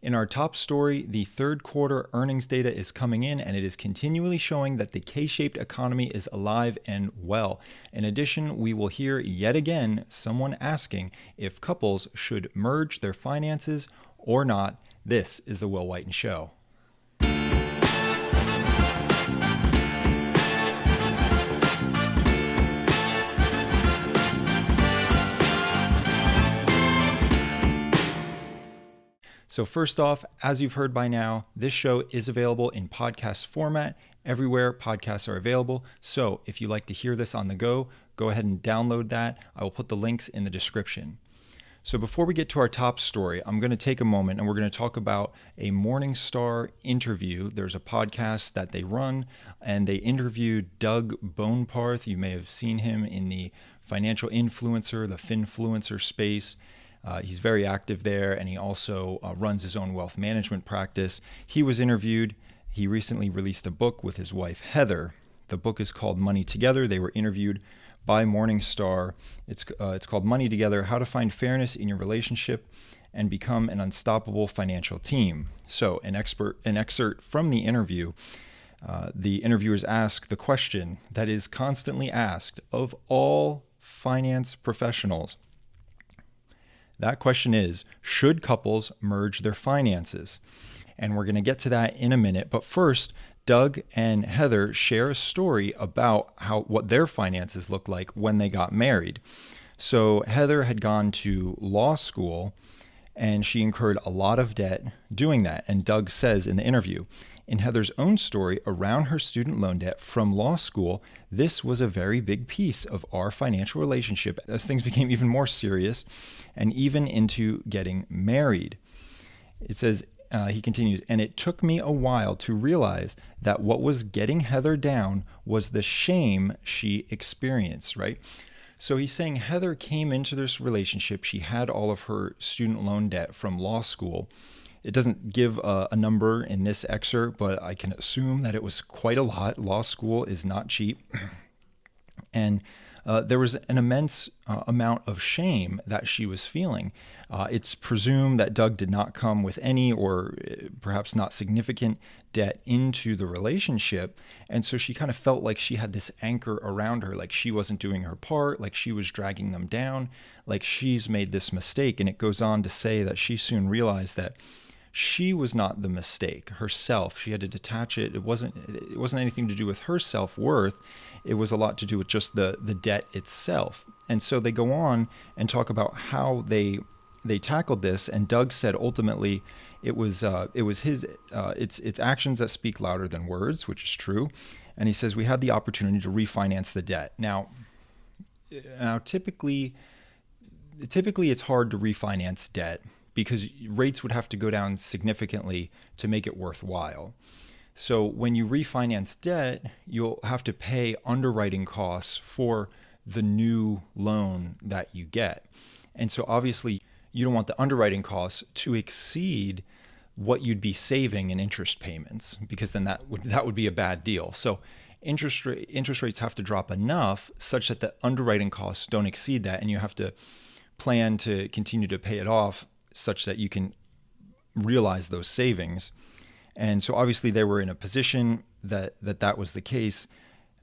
In our top story, the third quarter earnings data is coming in, and it is continually showing that the K-shaped economy is alive and well. In addition, we will hear yet again someone asking if couples should merge their finances or not. This is the Will Whiten Show. So first off, as you've heard by now, this show is available in podcast format everywhere podcasts are available. So if you like to hear this on the go ahead and download that. I will put the links in the description. So before we get to our top story, I'm going to take a moment and we're going to talk about a Morningstar interview. There's a podcast that they run, and they interviewed Doug Boneparth. You may have seen him in the financial influencer, the finfluencer space. He's very active there, and he also runs his own wealth management practice. He was interviewed. He recently released a book with his wife, Heather. The book is called Money Together. They were interviewed by Morningstar. It's called Money Together, How to Find Fairness in Your Relationship and Become an Unstoppable Financial Team. So an excerpt from the interview. The interviewers ask the question that is constantly asked of all finance professionals. That question is, should couples merge their finances? And we're going to get to that in a minute. But first, Doug and Heather share a story about what their finances looked like when they got married. So Heather had gone to law school, and she incurred a lot of debt doing that. And Doug says in the interview, in Heather's own story around her student loan debt from law school, this was a very big piece of our financial relationship as things became even more serious and even into getting married. It says, he continues, and it took me a while to realize that what was getting Heather down was the shame she experienced, right? So he's saying Heather came into this relationship. She had all of her student loan debt from law school. It doesn't give a number in this excerpt, but I can assume that it was quite a lot. Law school is not cheap. And there was an immense amount of shame that she was feeling. It's presumed that Doug did not come with any or perhaps not significant debt into the relationship. And so she kind of felt like she had this anchor around her, like she wasn't doing her part, like she was dragging them down, like she's made this mistake. And it goes on to say that she soon realized that she was not the mistake herself. She had to detach it. It wasn't anything to do with her self-worth. It was a lot to do with just the debt itself. And so they go on and talk about how they tackled this. And Doug said ultimately it's actions that speak louder than words, which is true. And he says we had the opportunity to refinance the debt. Now typically it's hard to refinance debt because rates would have to go down significantly to make it worthwhile. So when you refinance debt, you'll have to pay underwriting costs for the new loan that you get. And so obviously you don't want the underwriting costs to exceed what you'd be saving in interest payments, because then that would be a bad deal. So interest rates have to drop enough such that the underwriting costs don't exceed that, and you have to plan to continue to pay it off such that you can realize those savings. And so obviously they were in a position that was the case.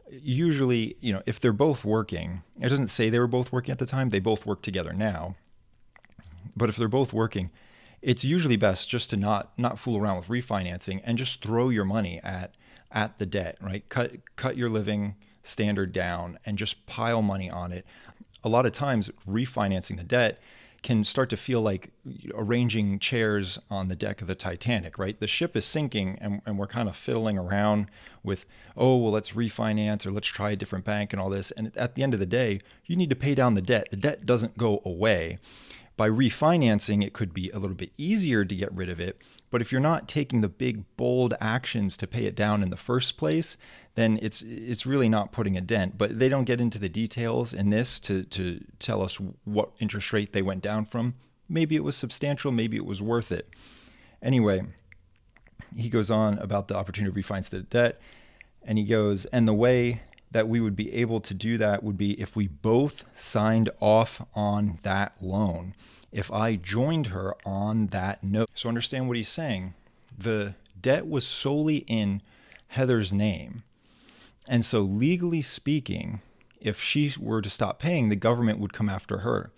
Usually, if they're both working, it doesn't say they were both working at the time, they both work together now. But if they're both working, it's usually best just to not fool around with refinancing and just throw your money at the debt, right? Cut your living standard down and just pile money on it. A lot of times refinancing the debt can start to feel like arranging chairs on the deck of the Titanic, right? The ship is sinking and we're kind of fiddling around with, let's refinance or let's try a different bank and all this. And at the end of the day, you need to pay down the debt. The debt doesn't go away. By refinancing, it could be a little bit easier to get rid of it. But if you're not taking the big, bold actions to pay it down in the first place, then it's really not putting a dent. But they don't get into the details in this to tell us what interest rate they went down from. Maybe it was substantial, maybe it was worth it. Anyway, he goes on about the opportunity to refinance the debt, and he goes, and the way that we would be able to do that would be if we both signed off on that loan. if I joined her on that note. So understand what he's saying. The debt was solely in Heather's name. And so legally speaking, if she were to stop paying, the government would come after her.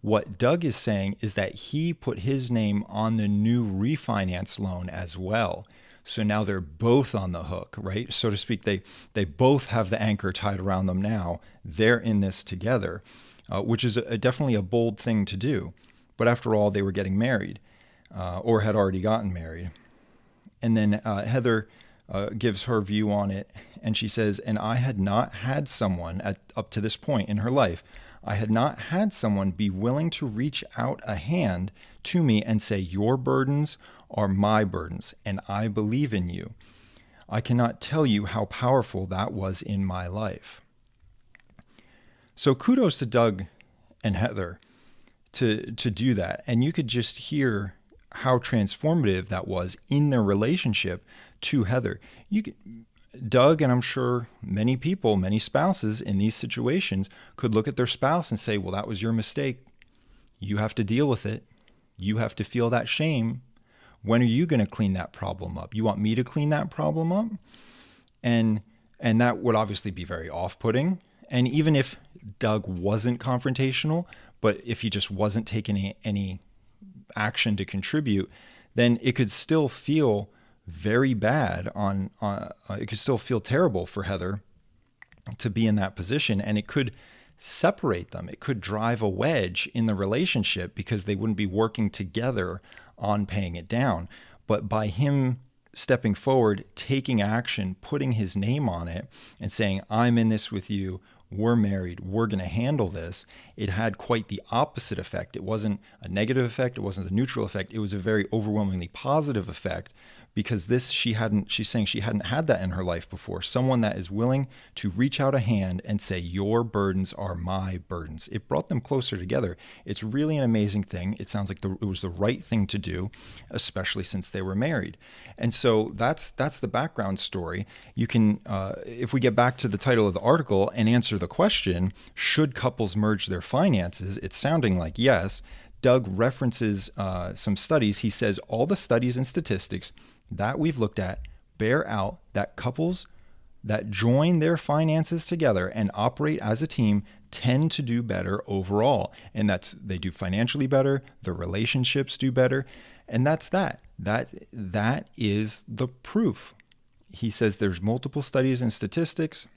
What Doug is saying is that he put his name on the new refinance loan as well. So now they're both on the hook, right? So to speak, they both have the anchor tied around them now. They're in this together, which is definitely a bold thing to do. But after all, they were getting married or had already gotten married. And then Heather gives her view on it. And she says, and I had not had someone up to this point in her life, I had not had someone be willing to reach out a hand to me and say, your burdens are my burdens, and I believe in you. I cannot tell you how powerful that was in my life. So kudos to Doug and Heather to do that. And you could just hear how transformative that was in their relationship to Heather. Doug, and I'm sure many people, many spouses in these situations could look at their spouse and say, well, that was your mistake. You have to deal with it. You have to feel that shame. When are you going to clean that problem up? You want me to clean that problem up? And that would obviously be very off-putting. And even if Doug wasn't confrontational, but if he just wasn't taking any action to contribute, then it could still feel very bad it could still feel terrible for Heather to be in that position, and it could separate them. It could drive a wedge in the relationship because they wouldn't be working together on paying it down. But by him stepping forward, taking action, putting his name on it and saying, I'm in this with you, we're married, we're going to handle this, it had quite the opposite effect. It wasn't a negative effect. It wasn't a neutral effect. It was a very overwhelmingly positive effect, because she's saying she hadn't had that in her life before. Someone that is willing to reach out a hand and say, your burdens are my burdens. It brought them closer together. It's really an amazing thing. It sounds like it was the right thing to do, especially since they were married. And so that's the background story. You can, if we get back to the title of the article and answer the question, should couples merge their finances? It's sounding like yes. Doug references some studies. He says all the studies and statistics that we've looked at bear out that couples that join their finances together and operate as a team tend to do better overall. And they do financially better, their relationships do better. And that is the proof. He says there's multiple studies and statistics.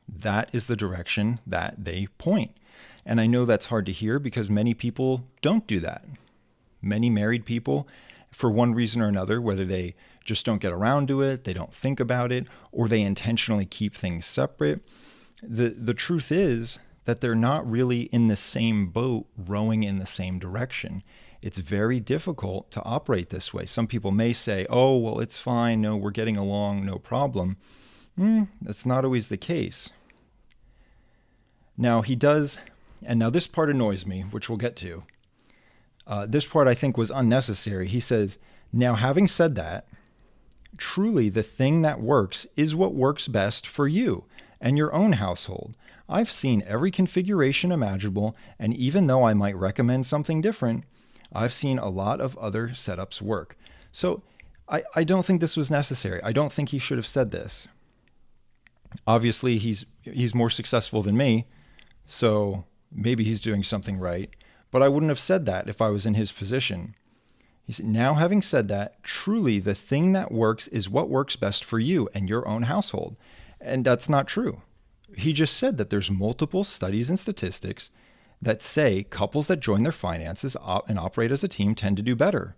That is the direction that they point. And I know that's hard to hear because many people don't do that. Many married people, for one reason or another, whether they just don't get around to it, they don't think about it, or they intentionally keep things separate. The truth is that they're not really in the same boat, rowing in the same direction. It's very difficult to operate this way. Some people may say, oh, well, it's fine. No, we're getting along, no problem. That's not always the case. Now he does, and now this part annoys me, which we'll get to. This part I think was unnecessary. He says, now having said that, truly the thing that works is what works best for you and your own household. I've seen every configuration imaginable, and even though I might recommend something different, I've seen a lot of other setups work. So I don't think this was necessary. I don't think he should have said this. Obviously, he's more successful than me, so maybe he's doing something right. But I wouldn't have said that if I was in his position. He said, now having said that, truly the thing that works is what works best for you and your own household. And that's not true. He just said that there's multiple studies and statistics that say couples that join their finances and operate as a team tend to do better.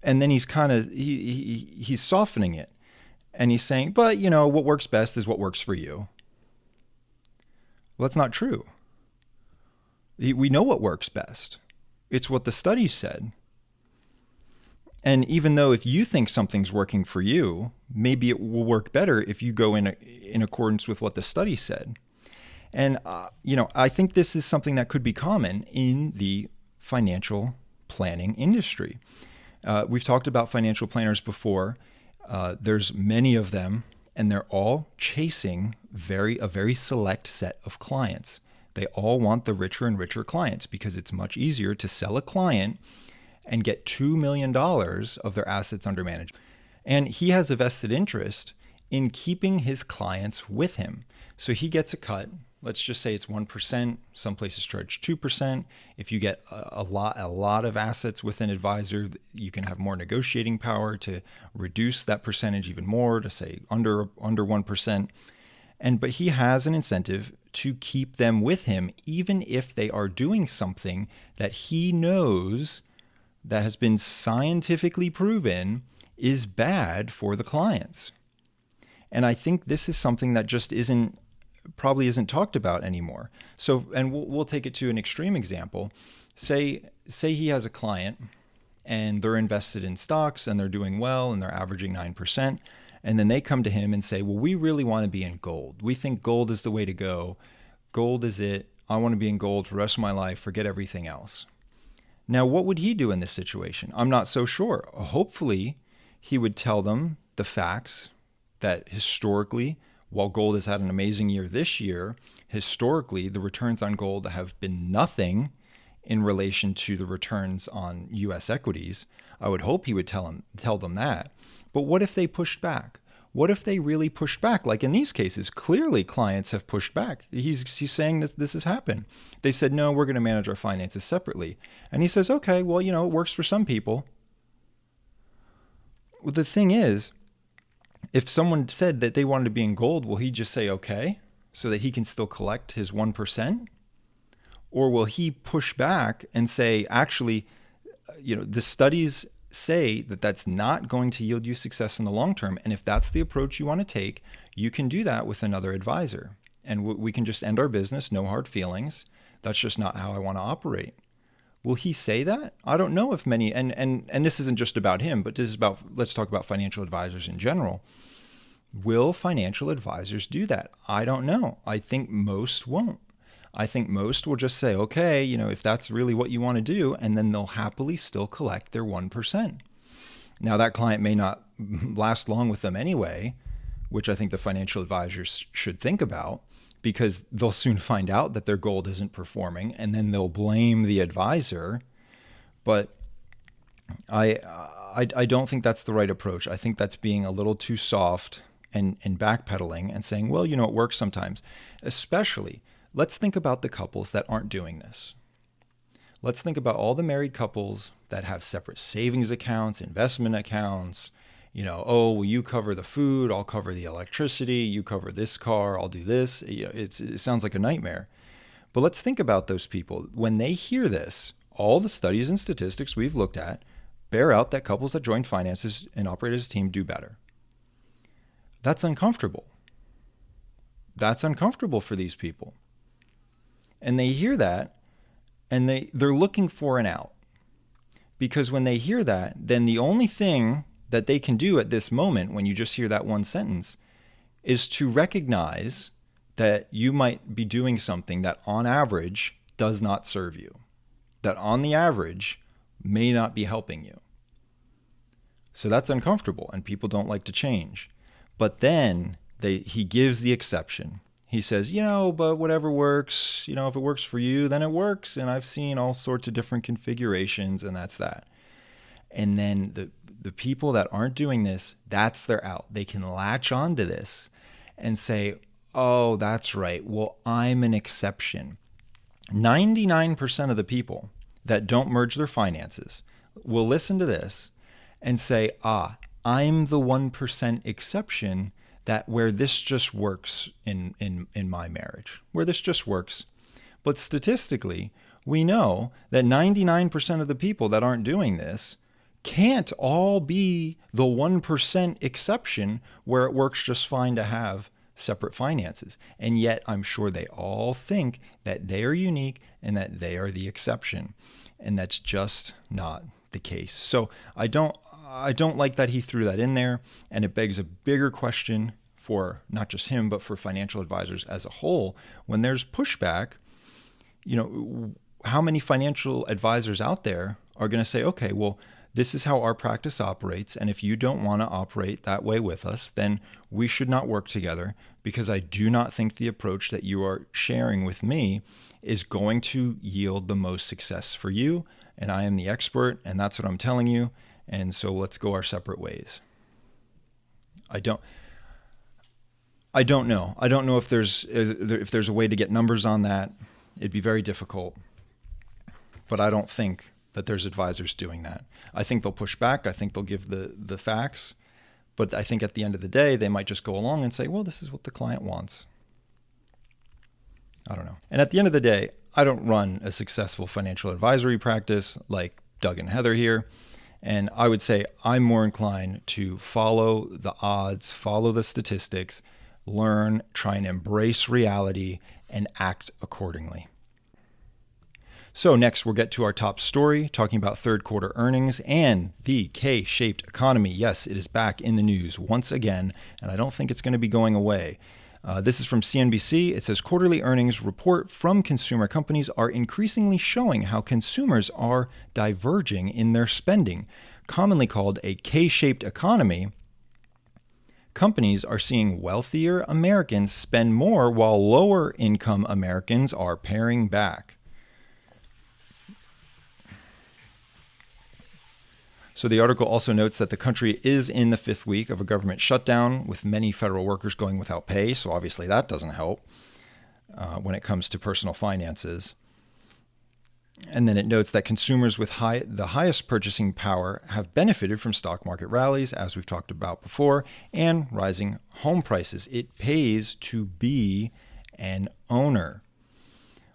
And then he's he's softening it. And he's saying, but what works best is what works for you. Well, that's not true. We know what works best. It's what the studies said. And even though if you think something's working for you, maybe it will work better if you go in accordance with what the study said. And, I think this is something that could be common in the financial planning industry. We've talked about financial planners before. There's many of them, and they're all chasing a very select set of clients. They all want the richer and richer clients because it's much easier to sell a client and get $2 million of their assets under management. And he has a vested interest in keeping his clients with him. So he gets a cut. Let's just say it's 1%. Some places charge 2%. If you get a lot of assets with an advisor, you can have more negotiating power to reduce that percentage even more, to say under 1%. But he has an incentive to keep them with him, even if they are doing something that he knows that has been scientifically proven is bad for the clients. And I think this is something that just probably isn't talked about anymore. So, and we'll take it to an extreme example. Say he has a client and they're invested in stocks and they're doing well and they're averaging 9%. And then they come to him and say, well, we really want to be in gold. We think gold is the way to go. Gold is it. I want to be in gold for the rest of my life. Forget everything else. Now, what would he do in this situation? I'm not so sure. Hopefully, he would tell them the facts that historically, while gold has had an amazing year this year, historically, the returns on gold have been nothing in relation to the returns on U.S. equities. I would hope he would tell them that. But what if they pushed back? What if they really pushed back? Like in these cases, clearly clients have pushed back. He's saying this has happened. They said, no, we're going to manage our finances separately. And he says, okay, well, it works for some people. Well, the thing is, if someone said that they wanted to be in gold, will he just say, okay, so that he can still collect his 1%? Or will he push back and say, actually, the studies say that that's not going to yield you success in the long term. And if that's the approach you want to take, you can do that with another advisor. And we can just end our business, no hard feelings. That's just not how I want to operate. Will he say that? I don't know if many, and this isn't just about him, but this is about, let's talk about financial advisors in general. Will financial advisors do that? I don't know. I think most won't. I think most will just say, okay, if that's really what you want to do, and then they'll happily still collect their 1%. Now, that client may not last long with them anyway, which I think the financial advisors should think about, because they'll soon find out that their gold isn't performing, and then they'll blame the advisor. But I don't think that's the right approach. I think that's being a little too soft and backpedaling and saying, well, it works sometimes. Especially, let's think about the couples that aren't doing this. Let's think about all the married couples that have separate savings accounts, investment accounts. Well, you cover the food, I'll cover the electricity, you cover this car, I'll do this. It sounds like a nightmare. But let's think about those people. When they hear this, all the studies and statistics we've looked at bear out that couples that join finances and operate as a team do better. That's uncomfortable. That's uncomfortable for these people. And they hear that, and they're looking for an out. Because when they hear that, then the only thing that they can do at this moment, when you just hear that one sentence, is to recognize that you might be doing something that on average does not serve you, that on the average may not be helping you. So that's uncomfortable, and people don't like to change. But then he gives the exception. He says, but whatever works, if it works for you, then it works. And I've seen all sorts of different configurations, and that's that. And then the people that aren't doing this, that's their out. They can latch onto this and say, oh, that's right. Well, I'm an exception. 99% of the people that don't merge their finances will listen to this and say, I'm the 1% exception that where this just works in my marriage, where this just works. But statistically, we know that 99% of the people that aren't doing this can't all be the 1% exception where it works just fine to have separate finances. And yet I'm sure they all think that they are unique and that they are the exception. And that's just not the case. So I don't like that he threw that in there, and it begs a bigger question for not just him, but for financial advisors as a whole. When there's pushback, how many financial advisors out there are going to say, okay, well, This is how our practice operates. And if you don't want to operate that way with us, then we should not work together, because I do not think the approach that you are sharing with me is going to yield the most success for you. And I am the expert, and that's what I'm telling you. And so let's go our separate ways. I don't know. I don't know if there's a way to get numbers on that. It'd be very difficult. But I don't think that there's advisors doing that. I think they'll push back. I think they'll give the facts. But I think at the end of the day, they might just go along and say, well, this is what the client wants. I don't know. And at the end of the day, I don't run a successful financial advisory practice like Doug and Heather here. And I would say I'm more inclined to follow the odds, follow the statistics, learn, try and embrace reality, and act accordingly. So next, we'll get to our top story, talking about third quarter earnings and the K-shaped economy. Yes, it is back in the news once again, and I don't think it's going to be going away. This is from CNBC. It says quarterly earnings report from consumer companies are increasingly showing how consumers are diverging in their spending. Commonly called a K-shaped economy, companies are seeing wealthier Americans spend more while lower income Americans are paring back. So the article also notes that the country is in the fifth week of a government shutdown, with many federal workers going without pay. So obviously that doesn't help when it comes to personal finances. And then it notes that consumers with the highest purchasing power have benefited from stock market rallies, as we've talked about before, and rising home prices. It pays to be an owner.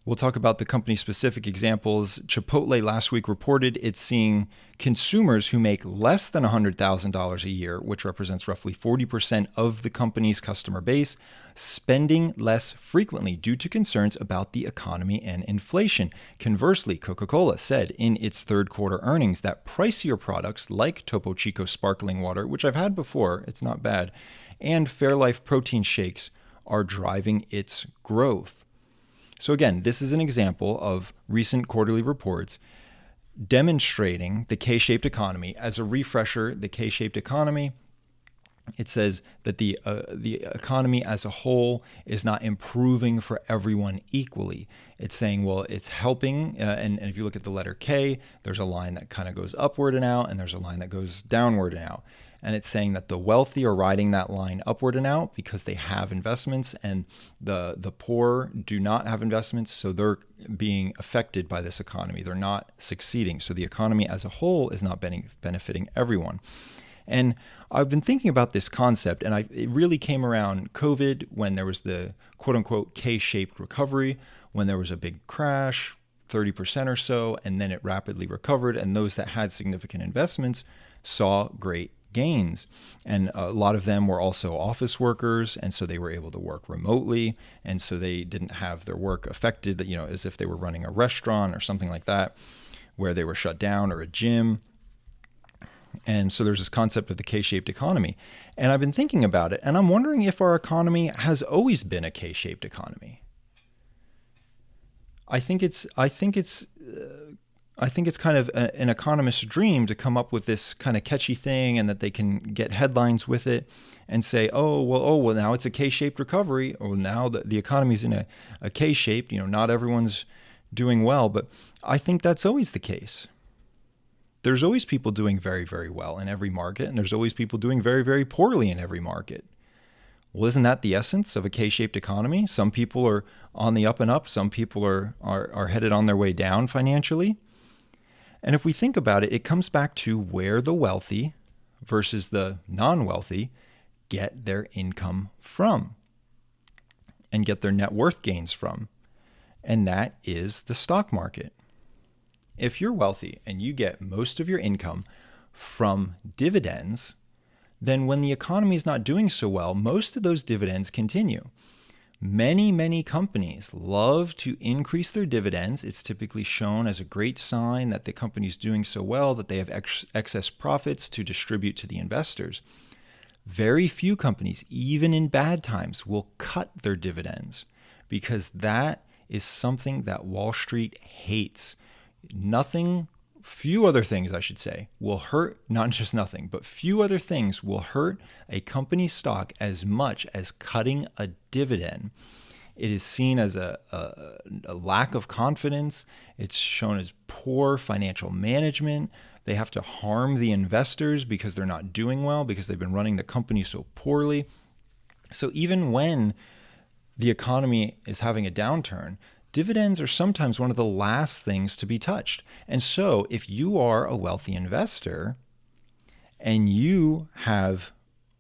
We'll talk about the company-specific examples. Chipotle last week reported it's seeing consumers who make less than $100,000 a year, which represents roughly 40% of the company's customer base, spending less frequently due to concerns about the economy and inflation. Conversely, Coca-Cola said in its third quarter earnings that pricier products like Topo Chico sparkling water, which I've had before, it's not bad, and Fairlife protein shakes are driving its growth. So again, this is an example of recent quarterly reports demonstrating the K-shaped economy. As a refresher, the K-shaped economy, it says that the economy as a whole is not improving for everyone equally. It's saying, well, it's helping. And if you look at the letter K, there's a line that kind of goes upward and out, and there's a line that goes downward and out. And it's saying that the wealthy are riding that line upward and out because they have investments, and the poor do not have investments, so they're being affected by this economy. They're not succeeding. So the economy as a whole is not benefiting everyone. And I've been thinking about this concept, and it really came around COVID, when there was the quote-unquote K-shaped recovery, when there was a big crash, 30% or so, and then it rapidly recovered, and those that had significant investments saw great gains. And a lot of them were also office workers, and so they were able to work remotely, and so they didn't have their work affected, as if they were running a restaurant or something like that, where they were shut down, or a gym. And so there's this concept of the K-shaped economy. And I've been thinking about it, and I'm wondering if our economy has always been a K-shaped economy. I think it's kind of an economist's dream to come up with this kind of catchy thing, and that they can get headlines with it and say, oh, well, now it's a K-shaped recovery, or now the economy's in a K-shaped, not everyone's doing well. But I think that's always the case. There's always people doing very, very well in every market, and there's always people doing very, very poorly in every market. Well, isn't that the essence of a K-shaped economy? Some people are on the up and up. Some people are headed on their way down financially. And if we think about it, it comes back to where the wealthy versus the non-wealthy get their income from and get their net worth gains from. And that is the stock market. If you're wealthy and you get most of your income from dividends, then when the economy is not doing so well, most of those dividends continue. Many, many companies love to increase their dividends. It's typically shown as a great sign that the company is doing so well that they have excess profits to distribute to the investors. Very few companies, even in bad times, will cut their dividends, because that is something that Wall Street hates. Nothing few other things, I should say, will hurt, not just nothing, but few other things will hurt a company's stock as much as cutting a dividend. It is seen as a lack of confidence. It's shown as poor financial management. They have to harm the investors because they're not doing well, because they've been running the company so poorly. So even when the economy is having a downturn, dividends are sometimes one of the last things to be touched. And so if you are a wealthy investor and you have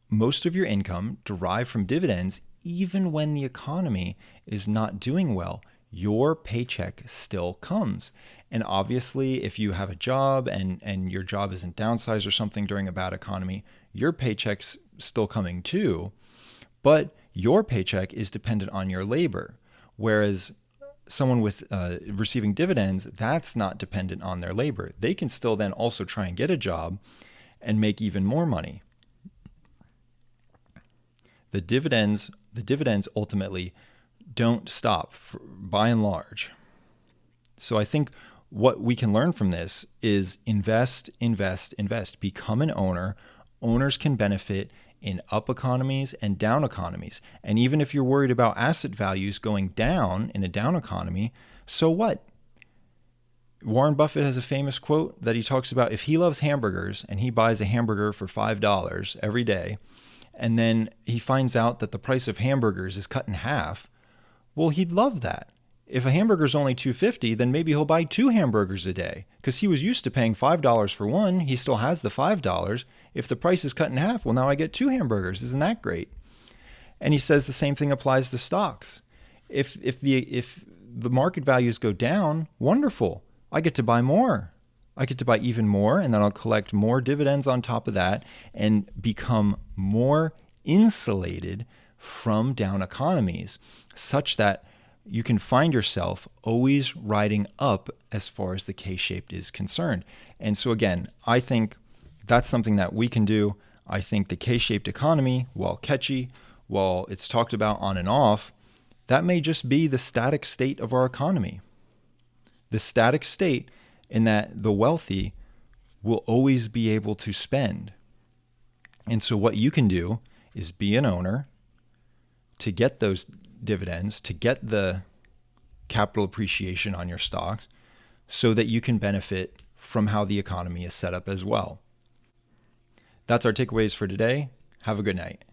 most of your income derived from dividends, even when the economy is not doing well, your paycheck still comes. And obviously, if you have a job and your job isn't downsized or something during a bad economy, your paycheck's still coming too. But your paycheck is dependent on your labor. Whereas someone with receiving dividends, that's not dependent on their labor. They can still then also try and get a job and make even more money. The dividends ultimately don't stop by and large. So I think what we can learn from this is invest, invest, invest. Become an owner. Owners can benefit in up economies and down economies. And even if you're worried about asset values going down in a down economy, so what? Warren Buffett has a famous quote that he talks about: if he loves hamburgers and he buys a hamburger for $5 every day, and then he finds out that the price of hamburgers is cut in half, well, he'd love that. If a hamburger is only $2.50, then maybe he'll buy 2 hamburgers a day because he was used to paying $5 for one. He still has the $5. If the price is cut in half, well, now I get 2 hamburgers. Isn't that great? And he says the same thing applies to stocks. If the market values go down, wonderful. I get to buy more. I get to buy even more, and then I'll collect more dividends on top of that and become more insulated from down economies, such that you can find yourself always riding up as far as the K-shaped is concerned. And so again, I think that's something that we can do. I think the K-shaped economy, while catchy, while it's talked about on and off, that may just be the static state of our economy. The static state in that the wealthy will always be able to spend. And so what you can do is be an owner to get those dividends, to get the capital appreciation on your stocks, so that you can benefit from how the economy is set up as well. That's our takeaways for today. Have a good night.